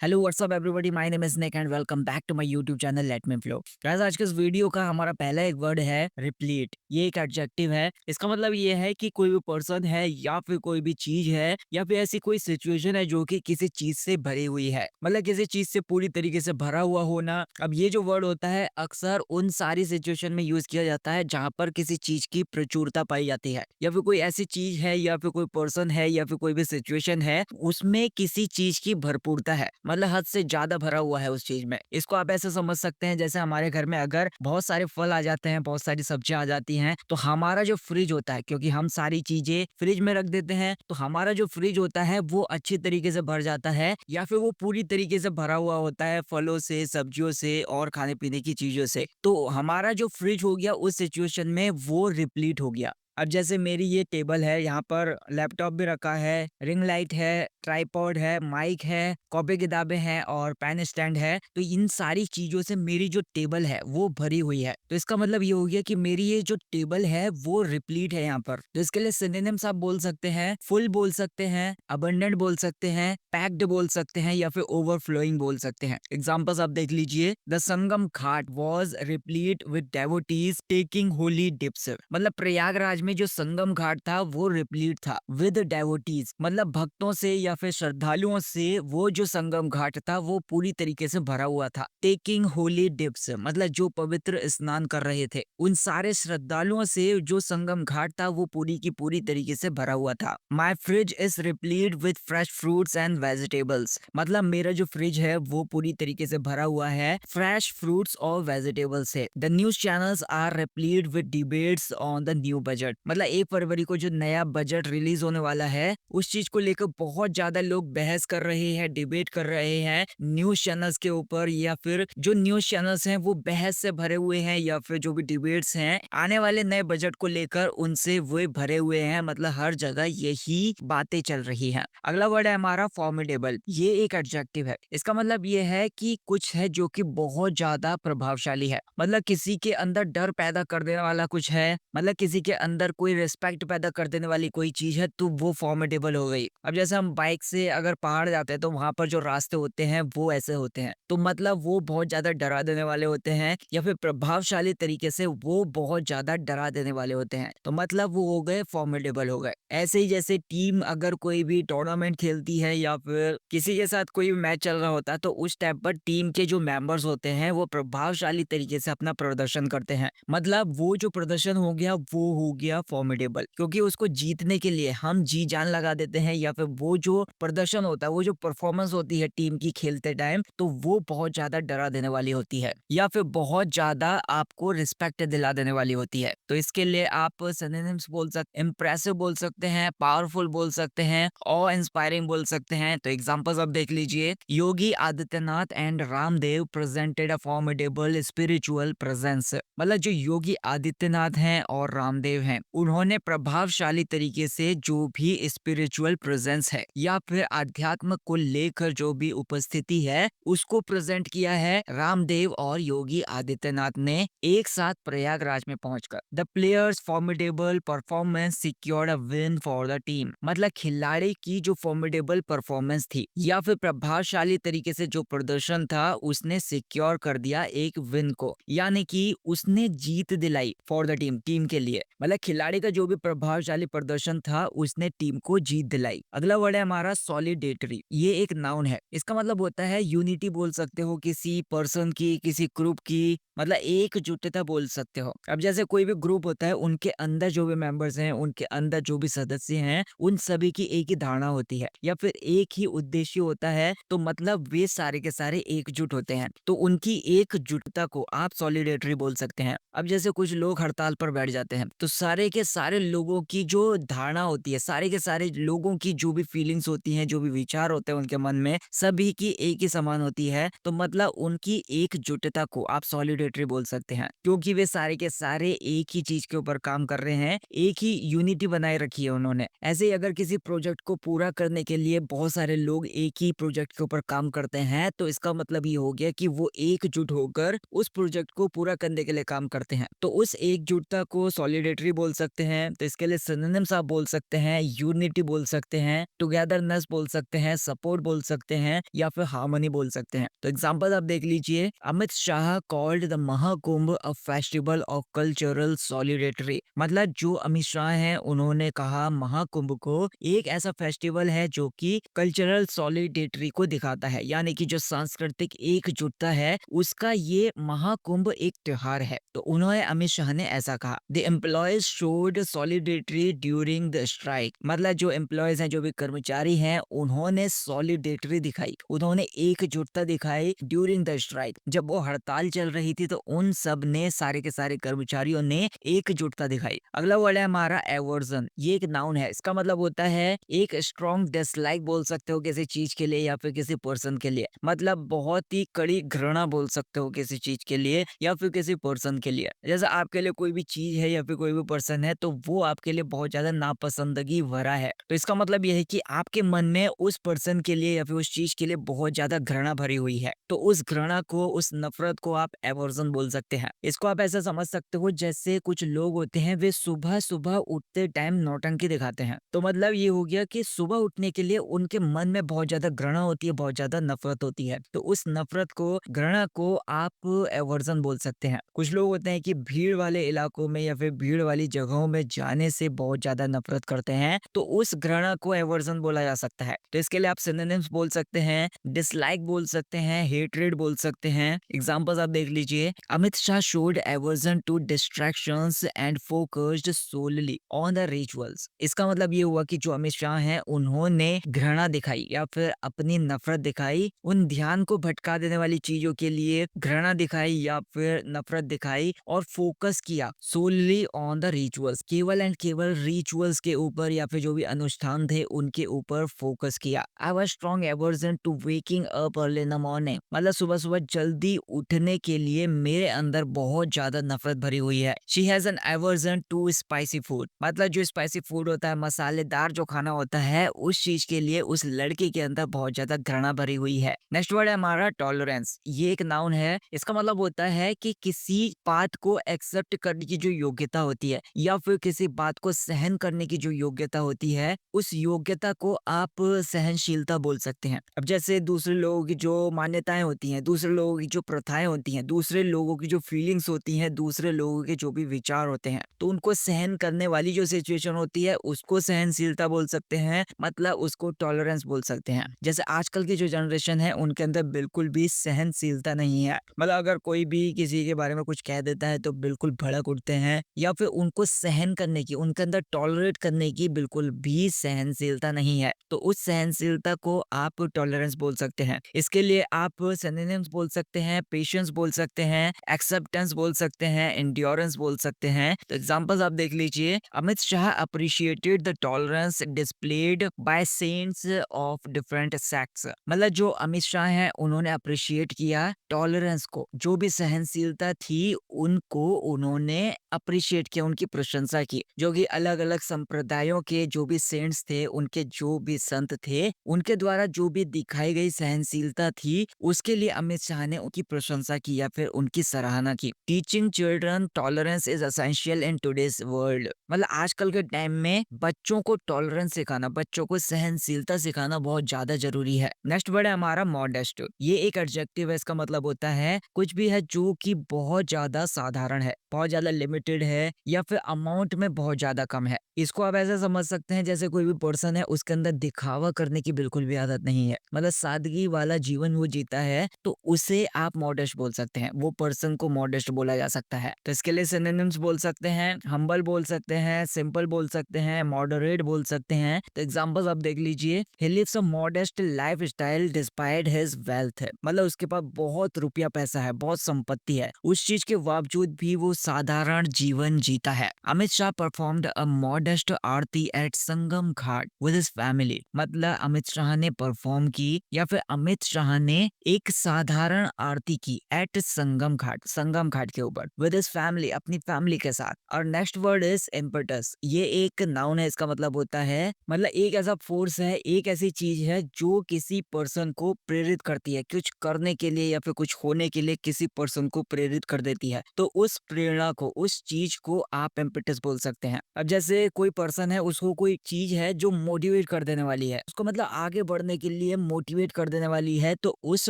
Hello what's up everybody, my name is Nick and welcome back to my YouTube channel let me flow. Guys, आज के इस video का हमारा पहला एक वर्ड है रिप्लीट। ये एक एडजेक्टिव है। इसका मतलब ये है कि कोई भी पर्सन है या फिर कोई भी चीज है या फिर ऐसी कोई सिचुएशन है जो कि किसी चीज से भरी हुई है, मतलब किसी चीज से पूरी तरीके से भरा हुआ होना। अब ये जो वर्ड होता है अक्सर उन सारी सिचुएशन में यूज किया जाता है जहां पर किसी चीज की प्रचुरता पाई जाती है, या फिर कोई ऐसी चीज है या फिर कोई पर्सन है या फिर कोई भी सिचुएशन है उसमें किसी चीज की भरपूरता है, मतलब हद से ज्यादा भरा हुआ है उस चीज में। इसको आप ऐसे समझ सकते हैं जैसे हमारे घर में अगर बहुत सारे फल आ जाते हैं, बहुत सारी सब्जियां आ जाती हैं, तो हमारा जो फ्रिज होता है, क्योंकि हम सारी चीजें फ्रिज में रख देते हैं, तो हमारा जो फ्रिज होता है वो अच्छी तरीके से भर जाता है या फिर वो पूरी तरीके से भरा हुआ होता है फलों से, सब्जियों से और खाने पीने की चीजों से। तो हमारा जो फ्रिज हो गया उस सिचुएशन में वो रिप्लीट हो गया। अब जैसे मेरी ये टेबल है, यहाँ पर लैपटॉप भी रखा है, रिंग लाइट है, ट्राइपॉड है, माइक है, कॉपी किताबें हैं और पेन स्टैंड है। तो इन सारी चीजों से मेरी जो टेबल है वो भरी हुई है। तो इसका मतलब ये हो गया कि मेरी ये जो टेबल है वो रिप्लीट है यहाँ पर। तो इसके लिए सिनोनिम्स आप बोल सकते हैं, फुल बोल सकते हैं, अबंडेंट बोल सकते हैं, पैक्ड बोल सकते हैं या फिर ओवरफ्लोइंग बोल सकते हैं। एग्जाम्पल्स आप देख लीजिए। The Sangam ghat was replete with devotees taking holy dips. मतलब प्रयागराज में जो संगम घाट था वो रिप्लीट था विद डेवोटीज, मतलब भक्तों से या फिर श्रद्धालुओं से वो जो संगम घाट था वो पूरी तरीके से भरा हुआ था। टेकिंग होली डिप्स मतलब जो पवित्र स्नान कर रहे थे, उन सारे श्रद्धालुओं से जो संगम घाट था वो पूरी की पूरी तरीके से भरा हुआ था। My fridge is replete with fresh fruits and vegetables, मतलब मेरा जो फ्रिज है वो पूरी तरीके से भरा हुआ है फ्रेश फ्रूट्स और वेजिटेबल्स से। The news channels are replete with debates on the new budget, मतलब 1 फरवरी को जो नया बजट रिलीज होने वाला है उस चीज को लेकर बहुत ज्यादा लोग बहस कर रहे हैं, डिबेट कर रहे हैं न्यूज चैनल्स के ऊपर, या फिर जो न्यूज चैनल्स हैं वो बहस से भरे हुए हैं या फिर जो भी डिबेट्स हैं आने वाले नए बजट को लेकर उनसे वो भरे हुए हैं। मतलब हर जगह यही बातें चल रही हैं। अगला वर्ड है हमारा फॉर्मिडेबल। ये एक एडजेक्टिव है। इसका मतलब ये है कि कुछ है जो कि बहुत ज्यादा प्रभावशाली है, मतलब किसी के अंदर डर पैदा कर देने वाला कुछ है, मतलब किसी के अंदर कोई रिस्पेक्ट पैदा कर देने वाली कोई चीज है, तो वो फॉर्मिडेबल हो गई। अब जैसे हम बाइक से अगर पहाड़ जाते हैं तो वहां पर जो रास्ते होते हैं वो ऐसे होते हैं, तो मतलब वो बहुत ज्यादा डरा देने वाले होते हैं या फिर प्रभावशाली तरीके से वो बहुत ज्यादा डरा देने वाले होते हैं, तो मतलब वो हो गए फॉर्मिडेबल हो गए। ऐसे ही जैसे टीम अगर कोई भी टूर्नामेंट खेलती है या फिर किसी के साथ कोई मैच चल रहा होता है, तो उस टाइम पर टीम के जो मेंबर्स होते हैं वो प्रभावशाली तरीके से अपना प्रदर्शन करते हैं, मतलब वो जो प्रदर्शन हो गया वो हो गया फॉर्मिडेबल, क्योंकि उसको जीतने के लिए हम जी जान लगा देते हैं, या फिर वो जो प्रदर्शन होता है, वो जो परफॉर्मेंस होती है टीम की खेलते टाइम, तो वो बहुत ज्यादा डरा देने वाली होती है या फिर बहुत ज्यादा आपको रिस्पेक्ट दिला देने वाली होती है। तो इसके लिए आप सिनोनिम्स बोल सकते, इम्प्रेसिव बोल सकते हैं, पावरफुल बोल सकते हैं, और इंस्पायरिंग बोल सकते हैं। तो एग्जांपल्स आप देख लीजिए। Yogi Adityanath and Ramdev presented a formidable spiritual presence, मतलब जो योगी आदित्यनाथ हैं और रामदेव हैं उन्होंने प्रभावशाली तरीके से जो भी स्पिरिचुअल प्रेजेंस है या फिर आध्यात्म को लेकर जो भी उपस्थिति है उसको प्रेजेंट किया है रामदेव और योगी आदित्यनाथ ने एक साथ प्रयागराज में पहुंचकर। The players formidable performance secured a win for the team, मतलब खिलाड़ी की जो फॉर्मिडेबल परफॉर्मेंस थी या फिर प्रभावशाली तरीके से जो प्रदर्शन था उसने सिक्योर कर दिया एक विन को, यानी कि उसने जीत दिलाई फॉर द टीम, टीम के लिए। मतलब खिलाड़ी का जो भी प्रभावशाली प्रदर्शन था उसने टीम को जीत दिलाई। अगला वर्ड है हमारा सॉलिडेटरी। ये एक नाउन है। इसका मतलब होता है यूनिटी बोल सकते हो किसी पर्सन की, किसी ग्रुप की, मतलब एकजुटता बोल सकते हो। अब जैसे कोई भी ग्रुप होता है उनके अंदर जो भी मेंबर्स हैं, उनके अंदर जो भी सदस्य हैं, उन सभी की एक ही धारणा होती है या फिर एक ही उद्देश्य होता है, तो मतलब वे सारे के सारे एकजुट होते हैं, तो उनकी एकजुटता को आप सॉलिडेटरी बोल सकते हैं। अब जैसे कुछ लोग हड़ताल पर बैठ जाते हैं, तो सारे के सारे लोगों की जो धारणा होती है, सारे के सारे लोगों की जो भी फीलिंग्स होती हैं, जो भी विचार होते हैं उनके मन में, सभी की एक ही समान होती है, तो मतलब उनकी एकजुटता को आप सॉलिडेटरी बोल सकते हैं, क्योंकि वे सारे के सारे एक ही चीज के ऊपर काम कर रहे हैं, एक ही यूनिटी बनाए रखी है उन्होंने। ऐसे ही अगर किसी प्रोजेक्ट को पूरा करने के लिए बहुत सारे लोग एक ही प्रोजेक्ट के ऊपर काम करते हैं, तो इसका मतलब ये हो गया कि वो एकजुट होकर उस प्रोजेक्ट को पूरा करने के लिए काम करते हैं, तो उस एकजुटता को सॉलिडेटरी बोल सकते हैं, तो इसके लिए सिनोनिम्स आप बोल सकते हैं, यूनिटी बोल सकते हैं, टुगेदरनेस बोल सकते हैं, सपोर्ट बोल सकते हैं या फिर हार्मनी बोल सकते हैं। तो एग्जांपल आप देख लीजिए, Amit Shah called the Mahakumbh a festival of cultural solidarity. मतलब जो अमित शाह हैं उन्होंने कहा महाकुंभ को एक ऐसा फेस्टिवल है जो कि कल्चरल सॉलिडेरिटी को दिखाता है, यानी कि जो सांस्कृतिक एकजुटता है उसका ये महाकुंभ एक त्योहार है। तो उन्होंने अमित शाह ने ऐसा कहा, the employees showed solidarity during the strike. मतलब जो एम्प्लॉयज हैं, जो भी कर्मचारी हैं, उन्होंने सॉलिडेरिटी दिखाई, उन्होंने एकजुटता दिखाई ड्यूरिंग द स्ट्राइक। जब वो हड़ताल चल रही थी तो उन सब ने, सारे के सारे कर्मचारियों ने एकजुटता दिखाई। अगला वर्ड है हमारा एवर्जन। ये एक नाउन है, इसका मतलब होता है एक स्ट्रॉन्ग डिसलाइक बोल सकते हो किसी चीज के लिए या फिर किसी पर्सन के लिए। मतलब बहुत ही कड़ी घृणा बोल सकते हो किसी चीज के लिए या फिर किसी पर्सन के लिए। जैसे आपके लिए कोई भी चीज है या फिर कोई भी पर्सन है तो वो आपके लिए बहुत ज्यादा नापसंदगी भरा है, तो इसका मतलब यह है कि आपके मन में उस पर्सन के लिए या फिर उस चीज के लिए बहुत ज्यादा घृणा भरी हुई है। तो उस घृणा को, उस नफरत को आप एवर्जन बोल सकते हैं। इसको आप ऐसा समझ सकते हो जैसे कुछ लोग होते हैं वे सुबह सुबह उठते टाइम नौटंकी दिखाते हैं। तो मतलब ये हो गया कि सुबह उठने के लिए उनके मन में बहुत ज्यादा घृणा होती है, बहुत ज्यादा नफरत होती है। तो उस नफरत को, घृणा को आप एवर्जन बोल सकते हैं। कुछ लोग होते हैं कि भीड़ वाले इलाकों में या फिर भीड़ वाली जगहों में जाने से बहुत ज्यादा नफरत करते हैं, तो उस घृणा को एवर्जन बोला जा सकता है। तो इसके लिए आप सिनोनिम्स बोल सकते हैं, डिसलाइक बोल सकते हैं, हेट्रेड बोल सकते हैं। एग्जांपल्स आप देख लीजिए, Amit Shah showed aversion to distractions and focused solely on the rituals. इसका मतलब ये हुआ कि जो अमित शाह हैं उन्होंने घृणा दिखाई या फिर अपनी नफरत दिखाई, उन ध्यान को भटका देने वाली चीजों के लिए घृणा दिखाई या फिर नफरत दिखाई और फोकस किया सोलली ऑन द रिचुअल्स, केवल एंड केवल रिचुअल्स के ऊपर या फिर जो भी अनुष्ठान थे उनके ऊपर फोकस किया। I was strong aversion to waking up early in the morning. मतलब सुबह सुबह जल्दी उठने के लिए मेरे अंदर बहुत ज्यादा नफरत भरी हुई है। She has an aversion to spicy food. मतलब जो स्पाइसी फूड होता है, मसालेदार जो खाना होता है, उस चीज के लिए उस लड़की के अंदर बहुत ज्यादा घृणा भरी हुई है। नेक्स्ट वर्ड है हमारा टॉलरेंस। ये एक नाउन है, इसका मतलब होता है कि किसी बात को एक्सेप्ट करने की जो योग्यता होती है या फिर किसी बात को सहन करने की जो योग्यता होती है, उस योग्यता को आप सहनशीलता बोल सकते हैं। अब जैसे दूसरे लोगों की जो मान्यताएं होती हैं, दूसरे लोगों की जो प्रथाएं होती हैं, दूसरे लोगों की जो फीलिंग्स होती हैं, दूसरे लोगों के जो भी विचार होते हैं, तो उनको सहन करने वाली जो सिचुएशन होती है उसको सहनशीलता बोल सकते हैं, मतलब उसको टॉलरेंस बोल सकते हैं। जैसे आजकल की जो जनरेशन है उनके अंदर बिल्कुल भी सहनशीलता नहीं है। मतलब अगर कोई भी किसी के बारे में कुछ कह देता है तो बिल्कुल भड़क उठते हैं या फिर उनको सहन करने की, उनके अंदर टॉलरेट करने की बिल्कुल भी सहनशीलता नहीं है। तो उस सहनशीलता को आप टॉलरेंस बोल सकते हैं। इसके लिए आप सिनोनिम्स बोल सकते हैं, पेशेंस बोल सकते हैं, एक्सेप्टेंस बोल सकते हैं, एंड्योरेंस बोल सकते हैं। तो एग्जांपल्स आप देख लीजिए, Amit Shah appreciated the tolerance displayed by saints of different sects. मतलब जो अमित शाह हैं उन्होंने अप्रिशिएट किया टॉलरेंस को, जो भी सहनशीलता थी उनको उन्होंने अप्रिशिएट किया, उनकी प्रशंसा की। जो कि अलग अलग संप्रदायों के जो भी सेंट्स थे, उनके जो भी संत थे, उनके द्वारा जो भी दिखाई गई सहनशीलता थी उसके लिए अमित शाह ने उनकी प्रशंसा की या फिर उनकी सराहना की। Teaching children tolerance is essential in today's world. मतलब आजकल के टाइम में बच्चों को टॉलरेंस सिखाना, बच्चों को सहनशीलता सिखाना बहुत ज्यादा जरूरी है। नेक्स्ट वर्ड है हमारा मॉडेस्ट। ये एक एडजेक्टिव है, इसका मतलब होता है कुछ भी है जो कि बहुत ज्यादा साधारण है, बहुत ज्यादा लिमिटेड है या फिर अमाउंट में बहुत ज्यादा कम है। इसको आप ऐसा समझ सकते हैं जैसे कोई भी पर्सन है उसके अंदर दिखावा करने की बिल्कुल भी आदत नहीं है, मतलब सादगी वाला जीवन वो जीता है, तो उसे आप मॉडेस्ट बोल सकते हैं। वो पर्सन को मॉडेस्ट बोला जा सकता है। तो इसके लिए सिनोनिम्स बोल सकते हैं, हम्बल बोल सकते हैं, सिंपल बोल सकते हैं, मॉडरेट बोल सकते हैं। तो एग्जांपल्स आप देख लीजिए, he lives a modest lifestyle despite his wealth. मतलब उसके पास बहुत रुपया पैसा है, बहुत संपत्ति है, उस चीज के बावजूद भी वो साधारण जीवन जीता है। Amit Shah performed a modest modest aarti at Sangam Ghat with his family. मतलब अमित शाह ने परफॉर्म की या फिर अमित शाह ने एक साधारण आरती की एट संगम घाट के ऊपर विद हिज फैमिली, अपनी फैमिली के साथ। और नेक्स्ट वर्ड इज इम्पेटस। ये एक नाउन है, इसका मतलब होता है मतलब एक ऐसा फोर्स है, एक ऐसी चीज है जो किसी पर्सन को प्रेरित करती है कुछ करने के लिए या फिर कुछ होने के लिए, किसी पर्सन को प्रेरित कर देती है। तो उस प्रेरणा को, उस चीज को आप इम्पेटस बोल सकते हैं। अब जैसे कोई पर्सन है, उसको कोई चीज है जो मोटिवेट कर देने वाली है, उसको मतलब आगे बढ़ने के लिए मोटिवेट कर देने वाली है, तो उस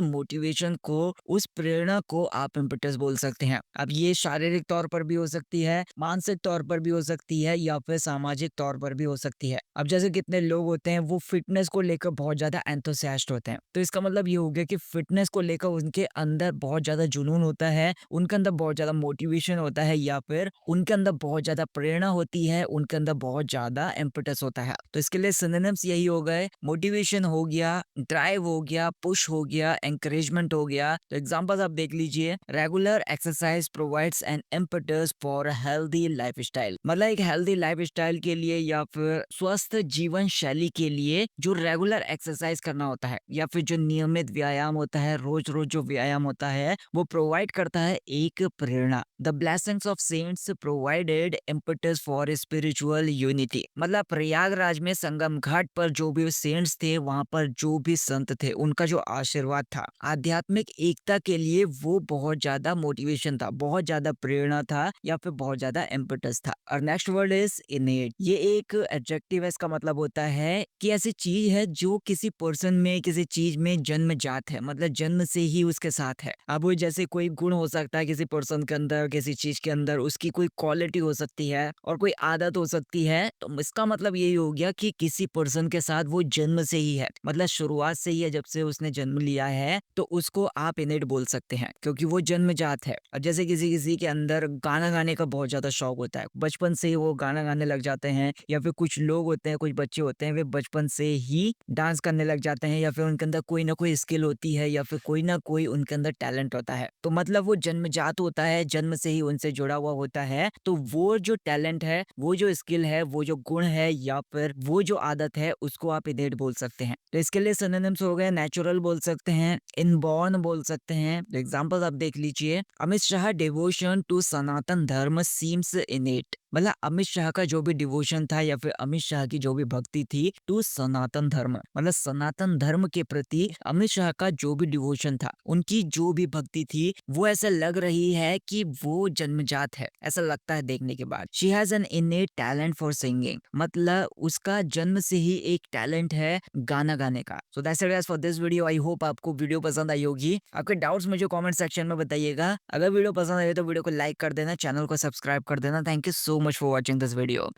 मोटिवेशन को, उस प्रेरणा को आप इम्पेटस बोल सकते हैं। अब ये शारीरिक तौर पर भी हो सकती है, मानसिक तौर पर भी हो सकती है, या फिर सामाजिक तौर पर भी हो सकती है। अब जैसे कितने लोग होते हैं वो फिटनेस को लेकर बहुत ज्यादा एंथुसियास्ट होते हैं, तो इसका मतलब ये हो गया कि फिटनेस को लेकर उनके अंदर बहुत ज्यादा जुनून होता है, उनके अंदर बहुत ज्यादा मोटिवेशन होता है, या फिर उनके अंदर बहुत ज्यादा प्रेरणा होती है, उनके अंदर बहुत ज्यादा इम्पेटस होता है। तो इसके लिए सिनोनिम्स यही हो गए, मोटिवेशन हो गया, ड्राइव हो गया, पुश हो गया, एंकरेजमेंट हो गया। तो एग्जांपल्स आप देख लीजिए, regular exercise provides N impetus for healthy lifestyle. मतलब एक हेल्दी लाइफस्टाइल के लिए या फिर स्वस्थ जीवन शैली के लिए जो रेगुलर एक्सरसाइज करना होता है या फिर जो नियमित व्यायाम होता है, रोज रोज जो व्यायाम होता है, वो प्रोवाइड करता है एक प्रेरणा। The blessings of saints provided impetus for spiritual unity. मतलब प्रयागराज में संगम घाट पर जो भी सेंट्स थे, वहां पर जो भी संत थे, उनका जो आशीर्वाद था आध्यात्मिक एकता के लिए, वो बहुत ज्यादा मोटिवेशन था, बहुत ज्यादा प्रेरणा था, या फिर बहुत ज्यादा इम्पेटस था। और नेक्स्ट वर्ड इज इनेट। ये एक एडजेक्टिव है, इसका मतलब होता है कि ऐसी चीज है जो किसी पर्सन में, किसी चीज में जन्मजात है, मतलब जन्म से ही उसके साथ है। अब वो जैसे कोई गुण हो सकता है किसी पर्सन के अंदर, किसी चीज के अंदर, उसकी कोई क्वालिटी हो सकती है और कोई आदत हो सकती है। तो इसका मतलब यही हो गया कि किसी पर्सन के साथ वो जन्म से ही है, मतलब शुरुआत से ही है, जब से उसने जन्म लिया है, तो उसको आप इनेट बोल सकते हैं क्योंकि वो जन्मजात है। और जैसे किसी किसी के अंदर गाना गाने का बहुत ज्यादा शौक होता है, बचपन से ही वो गाना गाने लग जाते हैं, या फिर कुछ लोग होते हैं, कुछ बच्चे होते हैं, वे बचपन से ही डांस करने लग जाते हैं, या फिर उनके अंदर कोई ना कोई स्किल होती है, या फिर कोई ना कोई उनके अंदर टैलेंट होता है। तो मतलब वो जन्मजात होता है, जन्म से ही उनसे जुड़ा हुआ होता है। तो वो जो टैलेंट है, वो जो स्किल है, वो जो गुण है, या फिर वो जो आदत है, उसको आप इनेट बोल सकते हैं। तो इसके लिए सिनोनिम्स हो गए, नेचुरल बोल सकते हैं, इनबॉर्न बोल सकते हैं। तो एग्जांपल्स आप देख लीजिए, अमित शाह डिवोशन टू सनातन धर्म सीम्स इनेट। मतलब अमित शाह का जो भी डिवोशन था, या फिर अमित शाह की जो भी भक्ति थी टू सनातन धर्म, मतलब सनातन धर्म के प्रति अमित शाह का जो भी डिवोशन था, उनकी जो भी भक्ति थी, वो ऐसा लग रही है कि वो जन्मजात है, ऐसा लगता है देखने के बाद। She has N इनेट talent for singing. मतलब उसका जन्म से ही एक टैलेंट है गाना गाने का। So that's it guys for this video. I hope आपको वीडियो पसंद आई होगी। आपके डाउट्स मुझे कमेंट सेक्शन में बताइएगा। अगर वीडियो पसंद आए तो वीडियो को लाइक कर देना, चैनल को सब्सक्राइब कर देना। Thank you so much for watching this video.